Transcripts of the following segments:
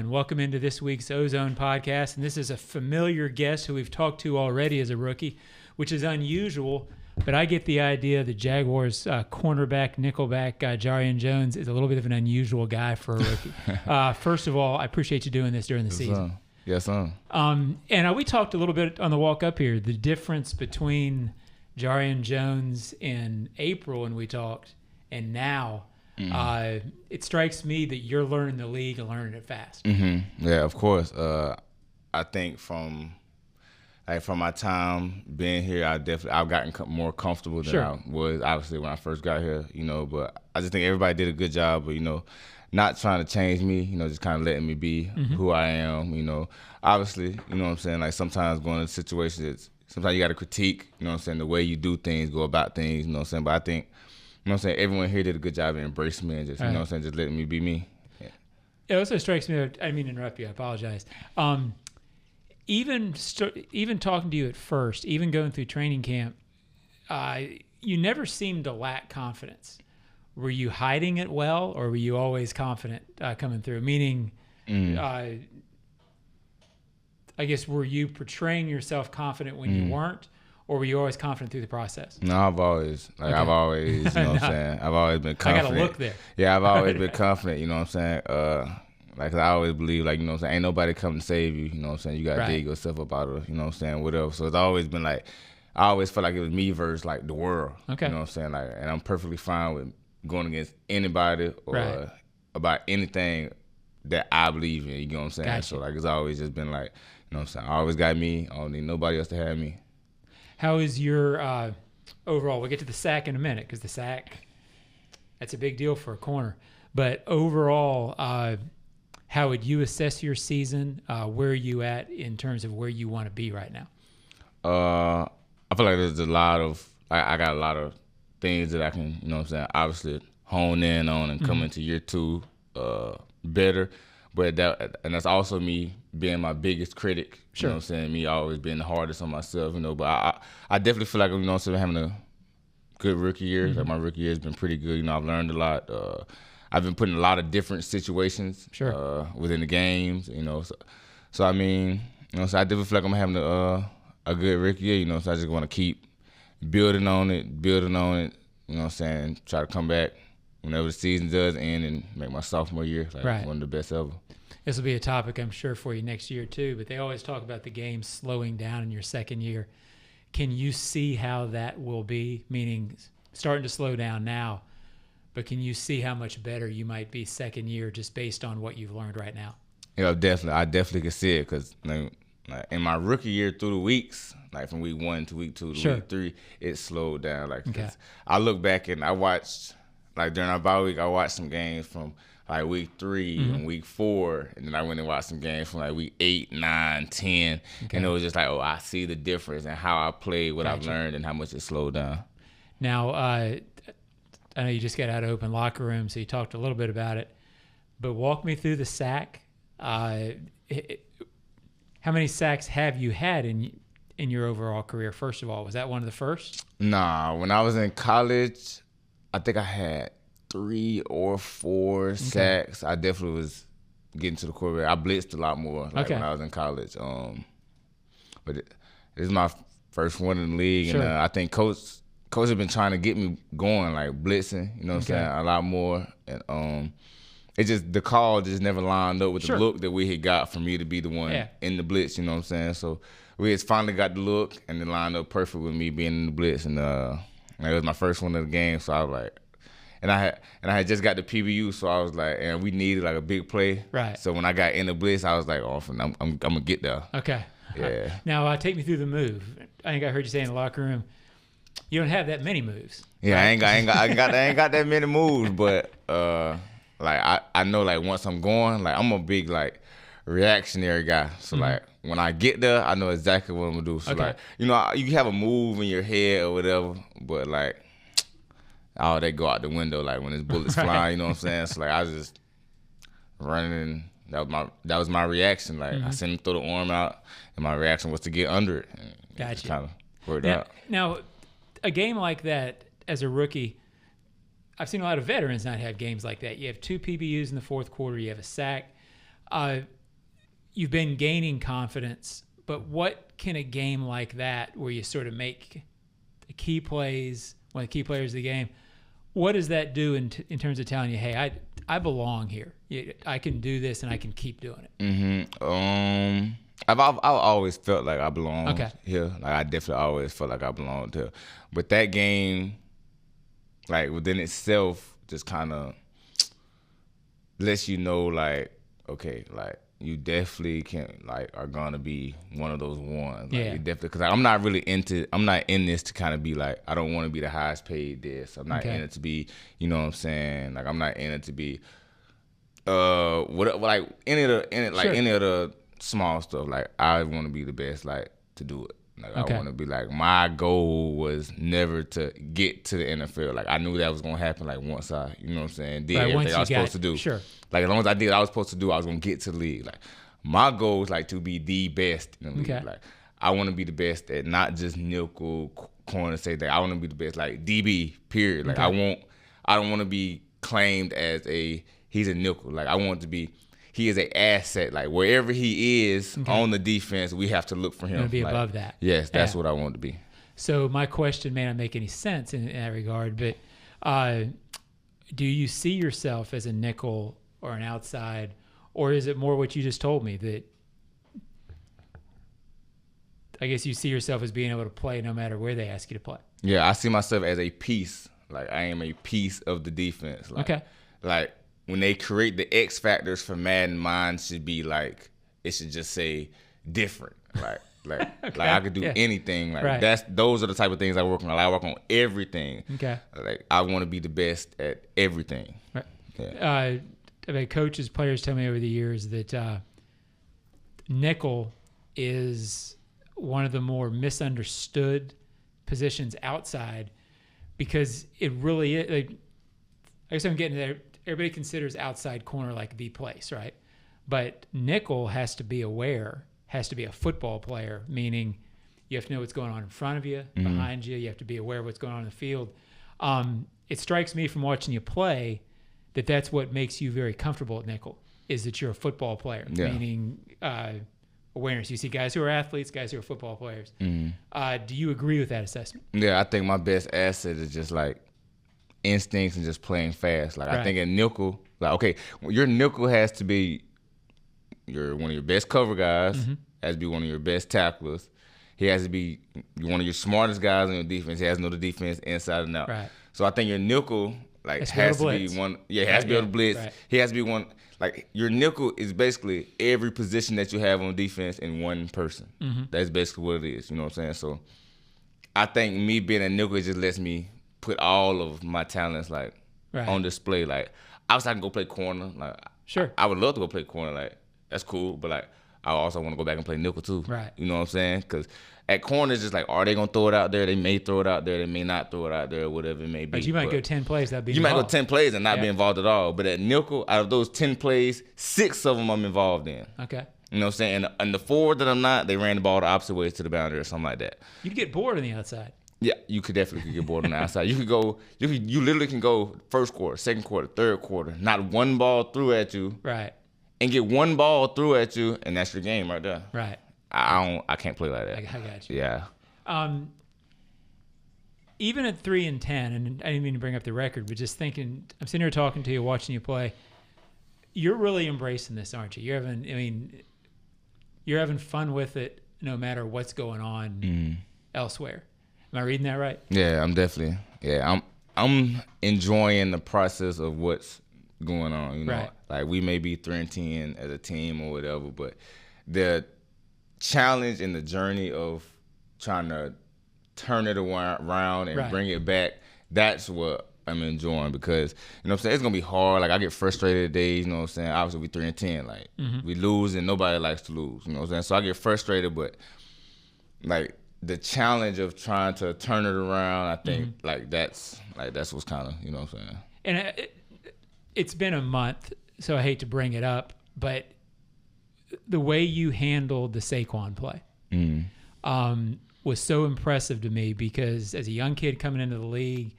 and welcome into this week's O-Zone Podcast. And this is a familiar guest who we've talked to already as a rookie, which is unusual, but I get the idea the Jaguars cornerback, nickelback, Jarrian Jones is a little bit of an unusual guy for a rookie. First of all, I appreciate you doing this during the season. Yes, sir. And we talked a little bit on the walk up here, the difference between Jarrian Jones in April when we talked and now. It strikes me that you're learning the league and learning it fast. Mm-hmm. Yeah, of course. I think from my time being here, I've gotten more comfortable than I was obviously when I first got here. But I just think everybody did a good job of not trying to change me. Just kind of letting me be who I am. Obviously, what I'm saying. Like sometimes going into situations, sometimes you got to critique. The way you do things, go about things. But I think. Everyone here did a good job of embracing me and just, just letting me be me. Yeah. It also strikes me, I didn't mean to interrupt you, I apologize. Even talking to you at first, even going through training camp, you never seemed to lack confidence. Were you hiding it well, or were you always confident coming through? Meaning, I guess, were you portraying yourself confident when you weren't? Or were you always confident through the process? No, I've always, I've always been confident. I got to look there. Yeah, I've always been confident, I always believe, ain't nobody come to save you, you got to dig yourself up out of, whatever. So it's always been I always felt like it was me versus, the world, and I'm perfectly fine with going against anybody or about anything that I believe in, you know what I'm saying? Gotcha. So, it's always just been I always got me, I don't need nobody else to have me. How is your overall? We'll get to the sack in a minute because the sack, that's a big deal for a corner. But overall, how would you assess your season? Where are you at in terms of where you want to be right now? I feel like there's a lot of I got a lot of things that I can, obviously hone in on and come into year two better. But that's also me being my biggest critic. Sure. Me always being the hardest on myself, But I definitely feel like, having a good rookie year. My rookie year has been pretty good. I've learned a lot. I've been put in a lot of different situations within the games, So I mean, so I definitely feel like I'm having a good rookie year, So I just want to keep building on it, try to come back whenever the season does end and make my sophomore year one of the best ever. This will be a topic, I'm sure, for you next year too, but they always talk about the game slowing down in your second year. Can you see how that will be, meaning starting to slow down now, but can you see how much better you might be second year just based on what you've learned right now? Yeah, definitely. I definitely can see it because in my rookie year through the weeks, from week 1 to week 2 to week 3, it slowed down. I look back and I watched, during our bye week, I watched some games from week 3 and week 4, and then I went and watched some games from week 8, 9, 10, and it was just I see the difference in how I played, what I've learned, and how much it slowed down. Now, I know you just got out of open locker room, so you talked a little bit about it, but walk me through the sack. How many sacks have you had in your overall career, first of all? Was that one of the first? Nah, when I was in college, I think I had 3 or 4 sacks. I definitely was getting to the quarterback. I blitzed a lot more when I was in college. But this is my first one in the league, and I think coach has been trying to get me going, blitzing. What I'm saying, a lot more. And it just the call just never lined up with the look that we had got for me to be the one in the blitz. You know what I'm saying? So we just finally got the look, and it lined up perfect with me being in the blitz. And it was my first one of the game, so I was like. And I had just got the PBU, so I was and we needed a big play. Right. So when I got in the blitz, I was I'm gonna get there. Okay. Yeah. Now take me through the move. I think I heard you say in the locker room, you don't have that many moves. Yeah, right? I ain't got that many moves, but I know once I'm going, I'm a big reactionary guy. So when I get there, I know exactly what I'm gonna do. So you have a move in your head or whatever, but they go out the window when there's bullets flying, you know what I'm saying? So I was just running, and that was my reaction. I sent him throw the arm out, and my reaction was to get under it. Gotcha. Kind of worked out. Now, a game like that as a rookie, I've seen a lot of veterans not have games like that. You have 2 PBUs in the fourth quarter. You have a sack. you've been gaining confidence, but what can a game like that, where you sort of make the key plays, one of the key players of the game, what does that do in terms of telling you, hey, I belong here. I can do this and I can keep doing it? Mm-hmm. I've always felt like I belonged here. Like I definitely always felt like I belonged here. But that game, like within itself, just kind of lets you know, like, okay, like you definitely are gonna be one of those ones. Like, you definitely, because I'm not in this to kind of be like, I don't want to be the highest paid this. I'm not in it to be, you know what I'm saying? Like I'm not in it to be, any of the small stuff. Like I want to be the best, like to do it. Like I want to be like, my goal was never to get to the NFL. Like I knew that was gonna happen. Like once I, you know what I'm saying, did everything I was supposed to do. Sure. Like as long as I did what I was supposed to do, I was gonna get to the league. Like my goal is like to be the best in the league. Like I want to be the best at not just nickel, corner, say that. I want to be the best, like DB. Period. Like I don't want to be claimed as he's a nickel. Like I want to be. He is an asset. Like wherever he is on the defense, we have to look for him. To be like, above that. Yes, that's what I want to be. So my question may not make any sense in that regard, but do you see yourself as a nickel or an outside, or is it more what you just told me, that I guess you see yourself as being able to play no matter where they ask you to play? Yeah, I see myself as a piece. Like I am a piece of the defense. Like, like when they create the X factors for Madden, mine should be like, it should just say different. Like I could do anything. Like those are the type of things I work on. Like, I work on everything. Like I want to be the best at everything. Right. Yeah. I've had coaches, players tell me over the years that nickel is one of the more misunderstood positions outside, because it really is. Like, I guess I'm getting there. Everybody considers outside corner like the place, right? But nickel has to be aware, has to be a football player, meaning you have to know what's going on in front of you, behind you. You have to be aware of what's going on in the field. It strikes me from watching you play that that's what makes you very comfortable at nickel, is that you're a football player, meaning awareness. You see guys who are athletes, guys who are football players. Do you agree with that assessment? Yeah, I think my best asset is just like instincts and just playing fast. Like I think at nickel, like okay, your nickel has to be one of your best cover guys, has to be one of your best tacklers. He has to be one of your smartest guys on your defense. He has to know the defense inside and out. Right. So I think your nickel has to be one. Yeah, he has to be able to blitz. Right. He has to be one. Like your nickel is basically every position that you have on defense in one person. That's basically what it is. You know what I'm saying? So I think me being a nickel just lets me put all of my talents on display. Like obviously I can go play corner. Like sure, I would love to go play corner. Like that's cool, but like I also want to go back and play nickel too. Right. You know what I'm saying? Because at corner it's just like, are they gonna throw it out there? They may throw it out there. They may not throw it out there. Whatever it may be. But you might go 10 plays. That'd be you involved. Might go 10 plays and not be involved at all. But at nickel, out of those 10 plays, 6 of them I'm involved in. Okay. You know what I'm saying? And the 4 that I'm not, they ran the ball the opposite way to the boundary or something like that. You'd get bored on the outside. Yeah, you could definitely get bored on the outside. You literally can go first quarter, second quarter, third quarter, not one ball through at you. Right. And get one ball through at you, and that's your game right there. Right. I can't play like that. I got you. Yeah. Even at 3-10, and I didn't mean to bring up the record, but just thinking, I'm sitting here talking to you, watching you play. You're really embracing this, aren't you? You're having fun with it, no matter what's going on elsewhere. Am I reading that right? Yeah, I'm definitely. Yeah, I'm enjoying the process of what's going on. You know, like we may be 3-10 as a team or whatever, but the challenge and the journey of trying to turn it around and bring it back, that's what I'm enjoying, because you know what I'm saying, it's gonna be hard. Like I get frustrated days, you know what I'm saying. Obviously we 3-10, like we lose and nobody likes to lose, you know what I'm saying. So I get frustrated, but like the challenge of trying to turn it around, I think that's what's kind of, you know what I'm saying. And it's been a month, so I hate to bring it up, but the way you handled the Saquon play was so impressive to me, because as a young kid coming into the league,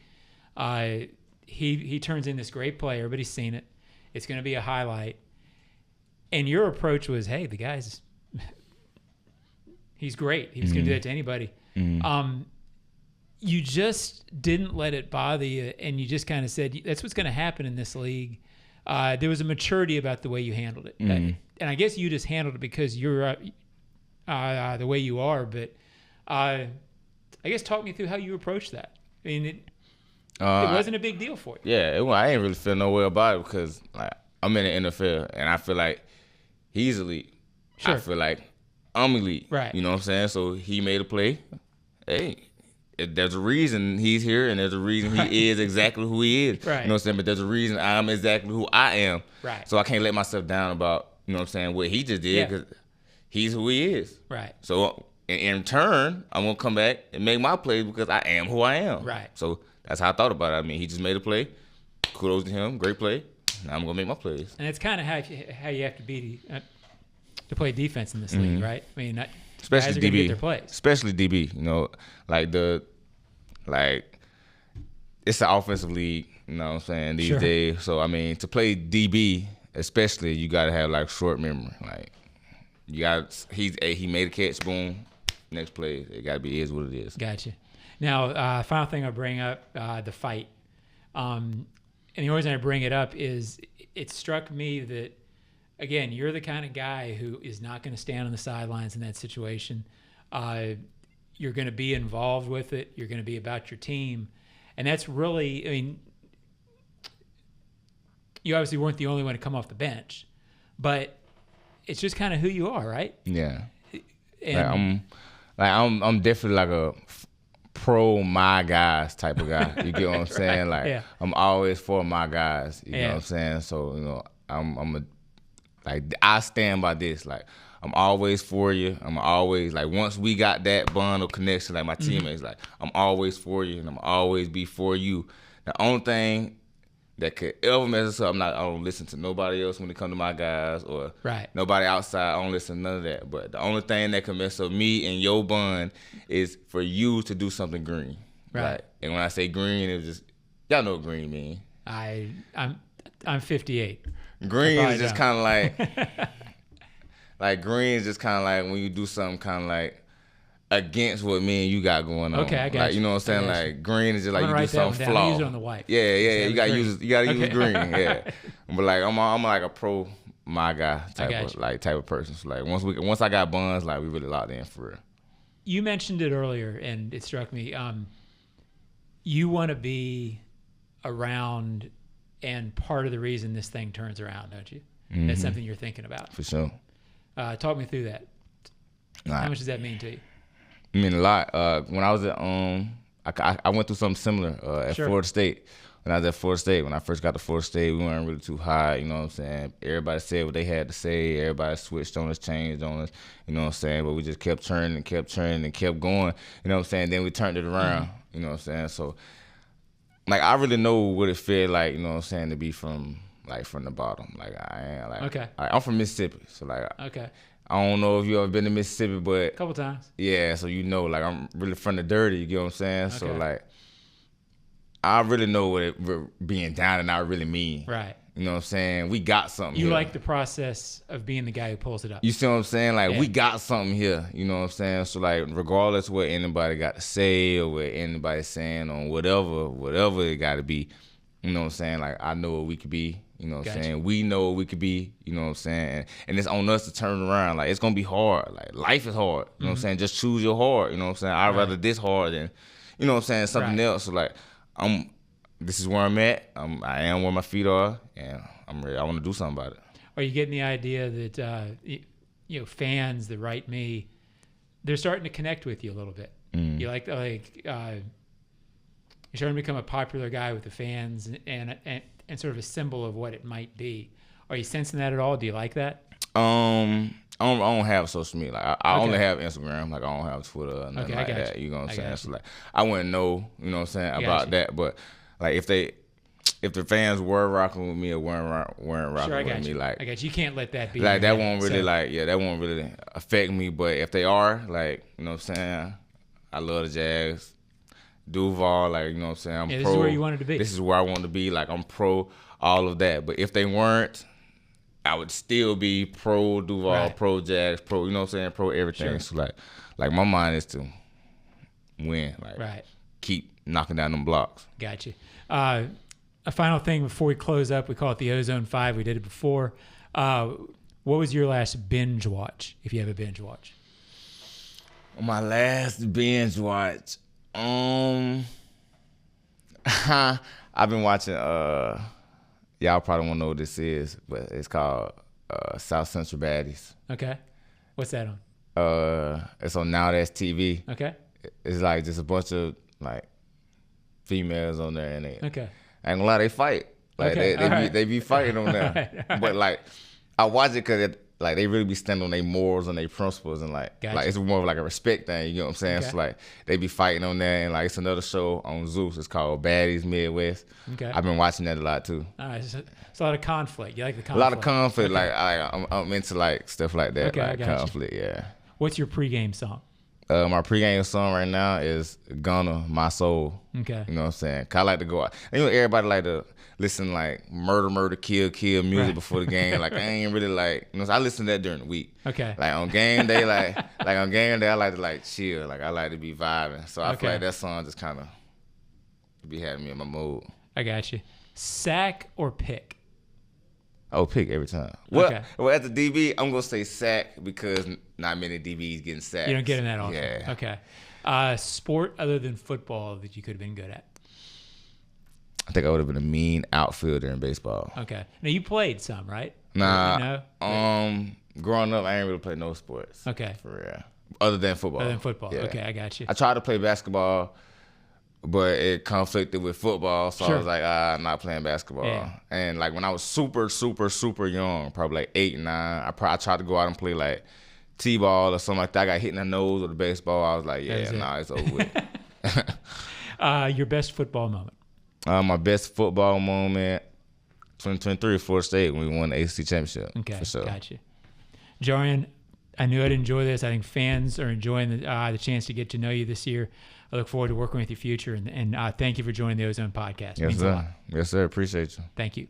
he turns in this great player. Everybody's seen it. It's going to be a highlight. And your approach was, hey, the guy's he's great. He was going to do that to anybody. You just didn't let it bother you, and you just kind of said, that's what's going to happen in this league. There was a maturity about the way you handled it. And I guess you just handled it because you're the way you are. But I guess talk me through how you approached that. I mean, it wasn't a big deal for you. Yeah, I ain't really feel no way about it because like I'm in the NFL, and I feel like he's elite. Sure. I feel like I'm elite. Right. You know what I'm saying? So he made a play. Hey, there's a reason he's here, and there's a reason he is exactly who he is. Right. You know what I'm saying? But there's a reason I'm exactly who I am. Right. So I can't let myself down about, you know what I'm saying, what he just did because he's who he is. Right. So in turn, I'm going to come back and make my plays because I am who I am. Right. So that's how I thought about it. I mean, he just made a play. Kudos to him. Great play. Now I'm going to make my plays. And it's kind of how you have to be to play defense in this league, right? I mean, especially guys are gonna DB. get their plays. Especially DB. You know, it's an offensive league, you know what I'm saying, these days. So, I mean, to play DB, especially, you got to have, like, short memory. Like, he made a catch, boom, next play. It got to be is what it is. Gotcha. Now, final thing I'll bring up, the fight. And the only reason I bring it up is it struck me that, again, you're the kind of guy who is not going to stand on the sidelines in that situation. You're going to be involved with it. You're going to be about your team. And that's really, I mean, you obviously weren't the only one to come off the bench, but it's just kind of who you are, right? Yeah. And I'm definitely like a pro my guys type of guy. You get what I'm saying? Right. Like I'm always for my guys. You know what I'm saying? So, you know, I stand by this. Like, I'm always for you. I'm always, like, once we got that bond or connection, like my teammates, like, I'm always for you and I'm always be for you. The only thing that could ever mess us up, I don't listen to nobody else when it comes to my guys or nobody outside. I don't listen to none of that. But the only thing that can mess up me and your bond is for you to do something green. Right. And when I say green, it's just, y'all know what green mean. I'm 58. Green is just kind of like, like green is just kind of like when you do something kind of like against what me and you got going on. Okay, I got like, you. You know what I'm saying? Like green is just like you do something flawed. flawed. Use it on the wife. Yeah. You gotta use green. Yeah. Right. But like I'm like a pro my guy type of person. So like once I got buns, like we really locked in for real. You mentioned it earlier, and it struck me. You want to be around and part of the reason this thing turns around, don't you? Mm-hmm. That's something you're thinking about. For sure. Talk me through that. Right. How much does that mean to you? I mean, a lot. When I was at, I went through something similar at Florida State. When I was at Florida State, when I first got to Florida State, we weren't really too high, you know what I'm saying? Everybody said what they had to say. Everybody switched on us, changed on us, you know what I'm saying? But we just kept turning and kept going, you know what I'm saying? Then we turned it around, you know what I'm saying? So, like, I really know what it felt like, you know what I'm saying, to be from the bottom. Like, I am, like, I'm from Mississippi, so, like, I don't know if you ever been to Mississippi, but a couple times. Yeah, so you know, like, I'm really from the dirty, you get what I'm saying? Okay. So, like, I really know what it being down and out really mean. Right. You know what I'm saying? We got something here. You like the process of being the guy who pulls it up. You see what I'm saying? Like, we got something here. You know what I'm saying? So, like, regardless of what anybody got to say or what anybody's saying on whatever it got to be, you know what I'm saying? Like, I know what we could be. You know what I'm saying? We know what we could be. You know what I'm saying? And it's on us to turn around. Like, it's going to be hard. Like, life is hard. You know what I'm saying? Just choose your hard. You know what I'm saying? I'd rather this hard than, you know what I'm saying, something else. So, like, this is where I'm at. I am where my feet are, and I'm ready. I want to do something about it. Are you getting the idea that fans that write me, they're starting to connect with you a little bit? You you're starting to become a popular guy with the fans and sort of a symbol of what it might be. Are you sensing that at all? Do you like that? I don't have social media. Like I only have Instagram. Like I don't have Twitter or nothing like that. You know what I'm saying? So like I wouldn't know, you know what I'm saying, about that. But like if the fans were rocking with me or weren't rocking with me, like I got you. You can't let that be. Like that won't really that won't really affect me. But if they are, like, you know what I'm saying, I love the Jags. Duval, like, you know what I'm saying, I'm pro. This is where you wanted to be. This is where I want to be. Like, I'm pro all of that. But if they weren't, I would still be pro Duval, Right. pro Jags, pro, you know what I'm saying, pro everything. Sure. So like my mind is to win, like Right. keep knocking down them blocks. Got you. A final thing before we close up, we call it the Ozone 5. We did it before. What was your last binge watch, if you have a binge watch? My last binge watch, I've been watching, y'all probably won't know what this is, but it's called South Central Baddies. Okay. What's that on? It's on Now That's TV. Okay. It's like just a bunch of like females on there, and they, Okay. I ain't gonna lie, they fight. Like Okay, they be fighting on there. All But like I watch it because like they really be standing on their morals and their principles, and like it's more of like a respect thing. You know what I'm saying? Okay. So like they be fighting on there, and like it's another show on Zeus. It's called Baddies Midwest. Okay. I've been watching that a lot too. All right. So it's a lot of conflict. You like the conflict? A lot of conflict. Okay. Like I'm into like stuff like that. Okay, I like got you. conflict. Yeah. What's your pregame song? My pregame song right now is Gunna, My Soul. Okay. You know what I'm saying? 'Cause I like to go out. You know, everybody like to listen like murder, kill music Right. before the game. Like I ain't really like, you know, so I listen to that during the week. Okay. Like on game day, like on game day, I like to like chill. Like I like to be vibing. So I feel like that song just kind of be having me in my mood. I got you. Sack or pick? Oh, pick every time. Well, Okay. well, as a DB, I'm gonna say sack because not many DBs getting sacked. You don't get in that often. Yeah. Okay. Sport other than football that you could have been good at? I think I would have been a mean outfielder in baseball. Okay. Now you played some, right? Nah. You know? Growing up, I ain't really played no sports. Okay. For real. Other than football. Other than football. Yeah. Okay, I got you. I tried to play basketball, but it conflicted with football, so Sure. I was like, I'm not playing basketball. Yeah. And like when I was super young, probably like 8, 9, I tried to go out and play like T-ball or something like that. I got hit in the nose with a baseball. I was like, it's over with. Your best football moment? My best football moment, 2023 Florida State when we won the ACC championship. Okay, for sure. got you. Jarrian, I knew I'd enjoy this. I think fans are enjoying the chance to get to know you this year. I look forward to working with you in the future, and thank you for joining the Ozone Podcast. It Yes, means a sir. lot. Yes, sir. Appreciate you. Thank you.